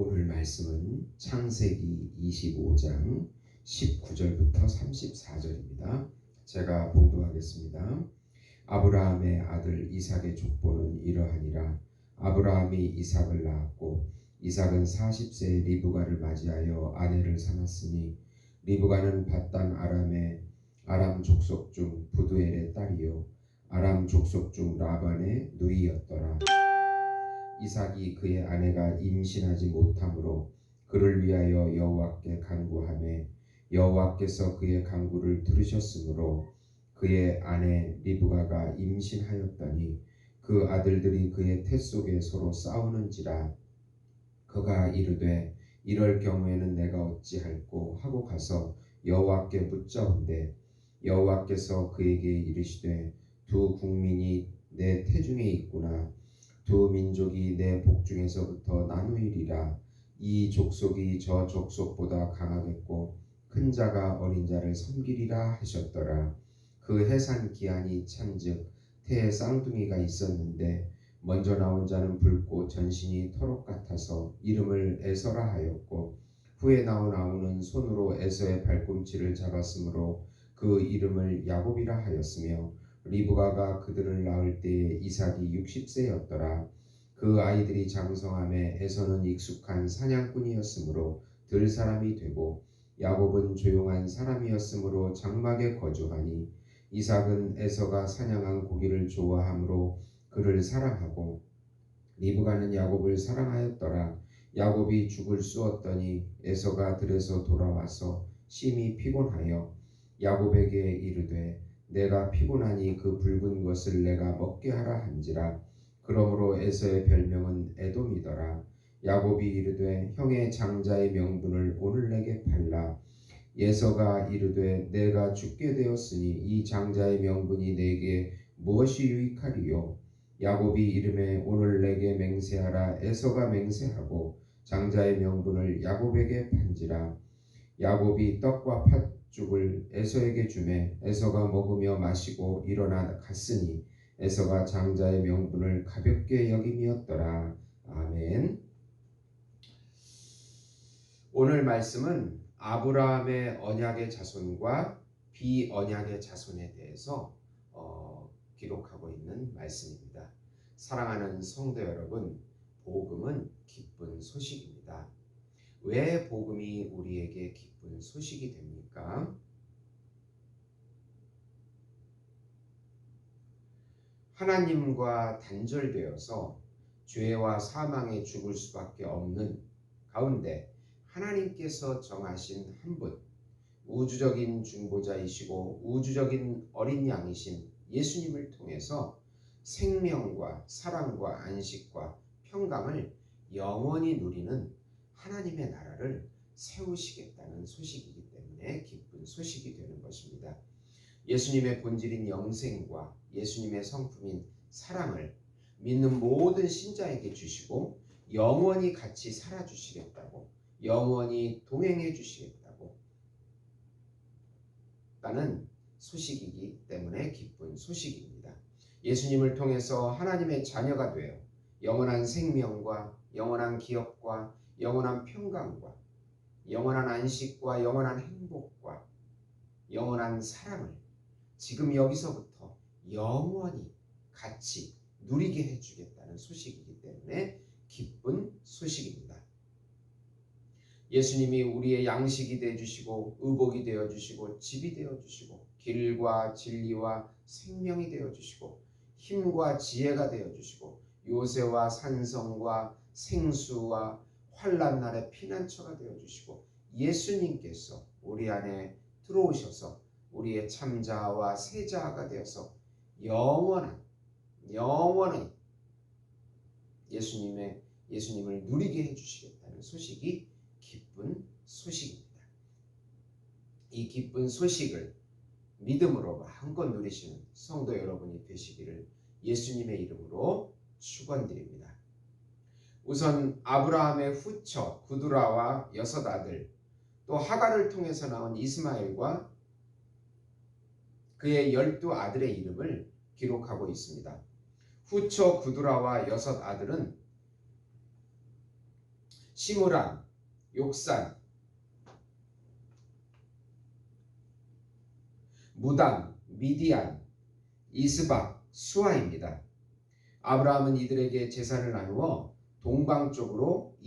오늘 말씀은 창세기 25장 19절부터 34절입니다. 제가 봉독하겠습니다. 아브라함의 아들 이삭의 족보는 이러하니라. 아브라함이 이삭을 낳았고 이삭은 40세에 리브가를 맞이하여 아내를 삼았으니 리브가는 밧단 아람의 아람 족속 중 부두엘의 딸이요 아람 족속 중 라반의 누이였더라. 이삭이 그의 아내가 임신하지 못함으로 그를 위하여 여호와께 간구하매 여호와께서 그의 간구를 들으셨으므로 그의 아내 리브가가 임신하였더니 그 아들들이 그의 태 속에 서로 싸우는지라. 그가 이르되 이럴 경우에는 내가 어찌할꼬 하고 가서 여호와께 묻자온대 여호와께서 그에게 이르시되 두 국민이 내 태중에 있구나. 두 민족이 내 복중에서부터 나누이리라. 이 족속이 저 족속보다 강하겠고 큰 자가 어린 자를 섬기리라 하셨더라. 그 해산 기한이 찬즉 태에 쌍둥이가 있었는데 먼저 나온 자는 붉고 전신이 터록 같아서 이름을 에서라 하였고 후에 나온 아우는 손으로 에서의 발꿈치를 잡았으므로 그 이름을 야곱이라 하였으며 리브가가 그들을 낳을 때에 이삭이 60세였더라. 그 아이들이 장성함에 에서는 익숙한 사냥꾼이었으므로 들 사람이 되고 야곱은 조용한 사람이었으므로 장막에 거주하니 이삭은 에서가 사냥한 고기를 좋아하므로 그를 사랑하고 리브가는 야곱을 사랑하였더라. 야곱이 죽을 쑤었더니 에서가 들에서 돌아와서 심히 피곤하여 야곱에게 이르되 내가 피곤하니 그 붉은 것을 내가 먹게 하라 한지라. 그러므로 에서의 별명은 에돔이더라. 야곱이 이르되 형의 장자의 명분을 오늘 내게 팔라. 에서가 이르되 내가 죽게 되었으니 이 장자의 명분이 내게 무엇이 유익하리요. 야곱이 이르매 오늘 내게 맹세하라. 에서가 맹세하고 장자의 명분을 야곱에게 판지라. 야곱이 떡과 팥죽을 에서에게 주매 에서가 먹으며 마시고 일어나 갔으니 에서가 장자의 명분을 가볍게 여김이었더라. 아멘. 오늘 말씀은 아브라함의 언약의 자손과 비언약의 자손에 대해서 기록하고 있는 말씀입니다. 사랑하는 성도 여러분, 복음은 기쁜 소식입니다. 왜 복음이 우리에게 기쁜 소식이 됩니까? 하나님과 단절되어서 죄와 사망에 죽을 수밖에 없는 가운데 하나님께서 정하신 한 분, 우주적인 중보자이시고 우주적인 어린 양이신 예수님을 통해서 생명과 사랑과 안식과 평강을 영원히 누리는 하나님의 나라를 세우시겠다는 소식이기 때문에 기쁜 소식이 되는 것입니다. 예수님의 본질인 영생과 예수님의 성품인 사랑을 믿는 모든 신자에게 주시고 영원히 같이 살아주시겠다고, 영원히 동행해 주시겠다고 라는 소식이기 때문에 기쁜 소식입니다. 예수님을 통해서 하나님의 자녀가 되어 영원한 생명과 영원한 기업과 영원한 평강과 영원한 안식과 영원한 행복과 영원한 사랑을 지금 여기서부터 영원히 같이 누리게 해주겠다는 소식이기 때문에 기쁜 소식입니다. 예수님이 우리의 양식이 되어주시고 의복이 되어주시고 집이 되어주시고 길과 진리와 생명이 되어주시고 힘과 지혜가 되어주시고 요새와 산성과 생수와 환난 날의 피난처가 되어주시고 예수님께서 우리 안에 들어오셔서 우리의 참자와 세자가 되어서 영원히 예수님을 누리게 해주시겠다는 소식이 기쁜 소식입니다. 이 기쁜 소식을 믿음으로 마음껏 누리시는 성도 여러분이 되시기를 예수님의 이름으로 축원드립니다. 우선 아브라함의 후처 구두라와 6 아들, 또 하갈을 통해서 나온 이스마엘과 그의 12 아들의 이름을 기록하고 있습니다. 후처 구두라와 6 아들은 시므란, 욕산, 무담, 미디안, 이스박, 수아입니다. 아브라함은 이들에게 재산을 나누어 동방 쪽으로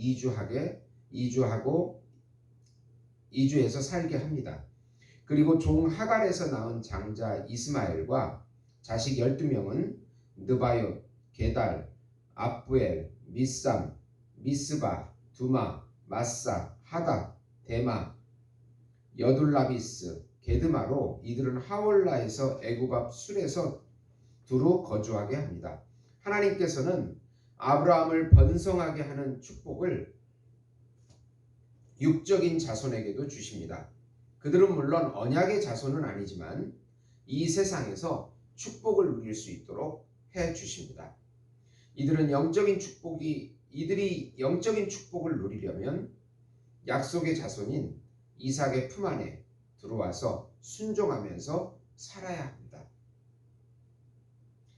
이주해서 살게 합니다. 그리고 종 하갈에서 낳은 장자 이스마엘과 자식 12명은 느바옅, 게달, 압부엘, 미삼, 미스바, 두마, 마사, 하다, 데마, 여둘라비스, 게드마로 이들은 하월라에서 애굽 앞 술에서 두루 거주하게 합니다. 하나님께서는 아브라함을 번성하게 하는 축복을 육적인 자손에게도 주십니다. 그들은 물론 언약의 자손은 아니지만 이 세상에서 축복을 누릴 수 있도록 해 주십니다. 이들이 영적인 축복을 누리려면 약속의 자손인 이삭의 품 안에 들어와서 순종하면서 살아야 합니다.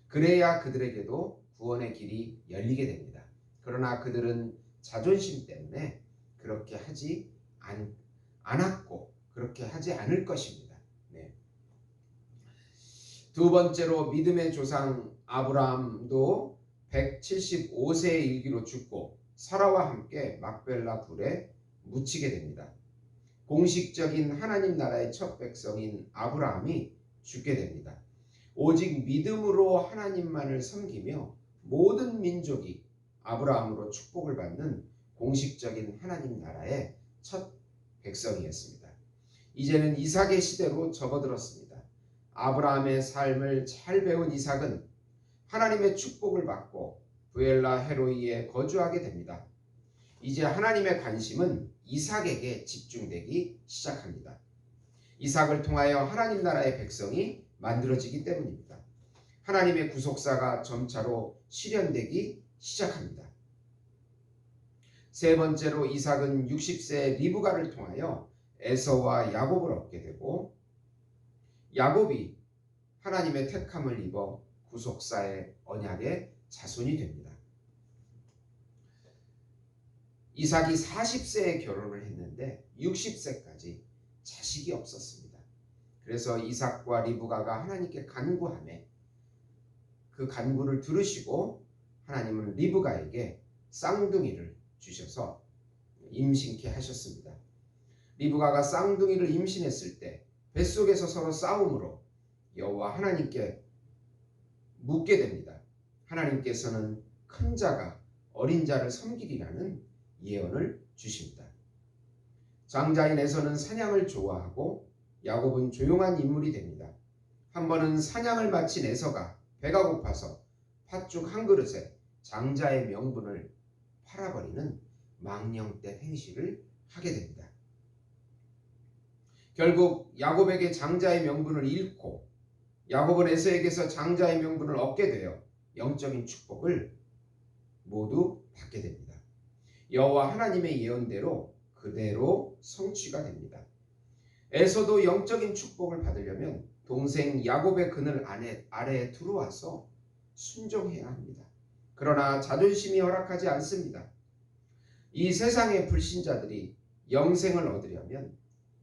그래야 그들에게도 구원의 길이 열리게 됩니다. 그러나 그들은 자존심 때문에 그렇게 하지 않았고 그렇게 하지 않을 것입니다. 네. 두 번째로 믿음의 조상 아브라함도 175세에 일기로 죽고 사라와 함께 막벨라 불에 묻히게 됩니다. 공식적인 하나님 나라의 첫 백성인 아브라함이 죽게 됩니다. 오직 믿음으로 하나님만을 섬기며 모든 민족이 아브라함으로 축복을 받는 공식적인 하나님 나라의 첫 백성이었습니다. 이제는 이삭의 시대로 접어들었습니다. 아브라함의 삶을 잘 배운 이삭은 하나님의 축복을 받고 부엘라 헤로이에 거주하게 됩니다. 이제 하나님의 관심은 이삭에게 집중되기 시작합니다. 이삭을 통하여 하나님 나라의 백성이 만들어지기 때문입니다. 하나님의 구속사가 점차로 실현되기 시작합니다. 세 번째로 이삭은 60세의 리브가를 통하여 에서와 야곱을 얻게 되고 야곱이 하나님의 택함을 입어 구속사의 언약의 자손이 됩니다. 이삭이 40세에 결혼을 했는데 60세까지 자식이 없었습니다. 그래서 이삭과 리브가가 하나님께 간구하매 그 간구를 들으시고 하나님은 리브가에게 쌍둥이를 주셔서 임신케 하셨습니다. 리브가가 쌍둥이를 임신했을 때 뱃속에서 서로 싸움으로 여호와 하나님께 묻게 됩니다. 하나님께서는 큰 자가 어린 자를 섬기리라는 예언을 주십니다. 장자인 에서는 사냥을 좋아하고 야곱은 조용한 인물이 됩니다. 한 번은 사냥을 마친 에서가 배가 고파서 팥죽 한 그릇에 장자의 명분을 팔아버리는 망령된 행실을 하게 됩니다. 결국 야곱에게 장자의 명분을 잃고 야곱은 에서에게서 장자의 명분을 얻게 되어 영적인 축복을 모두 받게 됩니다. 여호와 하나님의 예언대로 그대로 성취가 됩니다. 에서도 영적인 축복을 받으려면 동생 야곱의 그늘 아래에 들어와서 순종해야 합니다. 그러나 자존심이 허락하지 않습니다. 이 세상의 불신자들이 영생을 얻으려면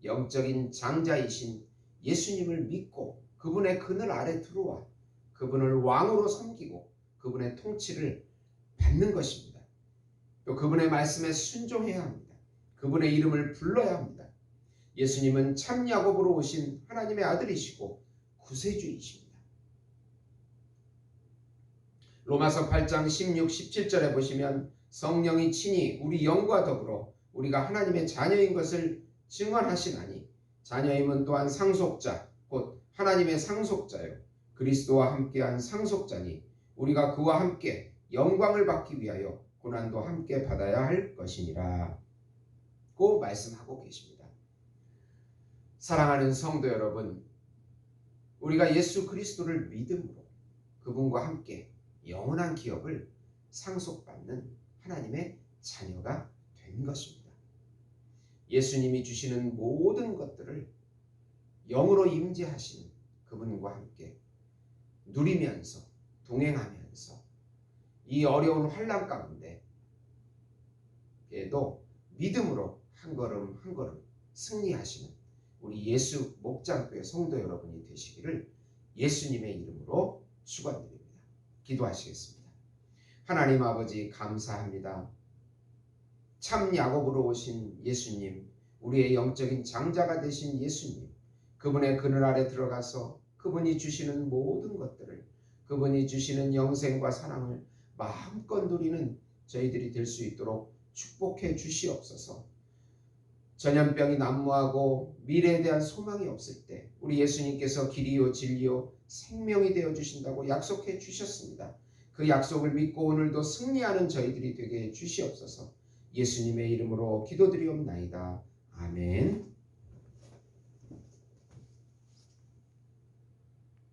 영적인 장자이신 예수님을 믿고 그분의 그늘 아래 들어와 그분을 왕으로 섬기고 그분의 통치를 받는 것입니다. 또 그분의 말씀에 순종해야 합니다. 그분의 이름을 불러야 합니다. 예수님은 참 야곱으로 오신 하나님의 아들이시고 구세주이십니다. 로마서 8장 16, 17절에 보시면 성령이 친히 우리 영과 더불어 우리가 하나님의 자녀인 것을 증언하시나니 자녀임은 또한 상속자 곧 하나님의 상속자요 그리스도와 함께한 상속자니 우리가 그와 함께 영광을 받기 위하여 고난도 함께 받아야 할 것이니라 고 말씀하고 계십니다. 사랑하는 성도 여러분, 우리가 예수 그리스도를 믿음으로 그분과 함께 영원한 기업을 상속받는 하나님의 자녀가 된 것입니다. 예수님이 주시는 모든 것들을 영으로 임재하시는 그분과 함께 누리면서 동행하면서 이 어려운 환난 가운데 해도 믿음으로 한 걸음 한 걸음 승리하시는 우리 예수 목장교회 성도 여러분이 되시기를 예수님의 이름으로 축원드립니다. 기도하시겠습니다. 하나님 아버지 감사합니다. 참 야곱으로 오신 예수님, 우리의 영적인 장자가 되신 예수님, 그분의 그늘 아래 들어가서 그분이 주시는 모든 것들을, 그분이 주시는 영생과 사랑을 마음껏 누리는 저희들이 될 수 있도록 축복해 주시옵소서. 전염병이 난무하고 미래에 대한 소망이 없을 때 우리 예수님께서 길이요 진리요 생명이 되어 주신다고 약속해 주셨습니다. 그 약속을 믿고 오늘도 승리하는 저희들이 되게 해 주시옵소서. 예수님의 이름으로 기도드리옵나이다. 아멘.